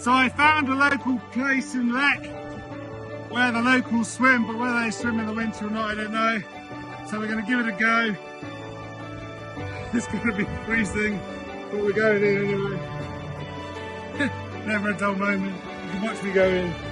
So I found a local place in Lech where the locals swim, but whether they swim in the winter or not, I don't know. So we're going to give it a go. It's going to be freezing, but we're going in anyway. Never a dull moment. You can watch me go in.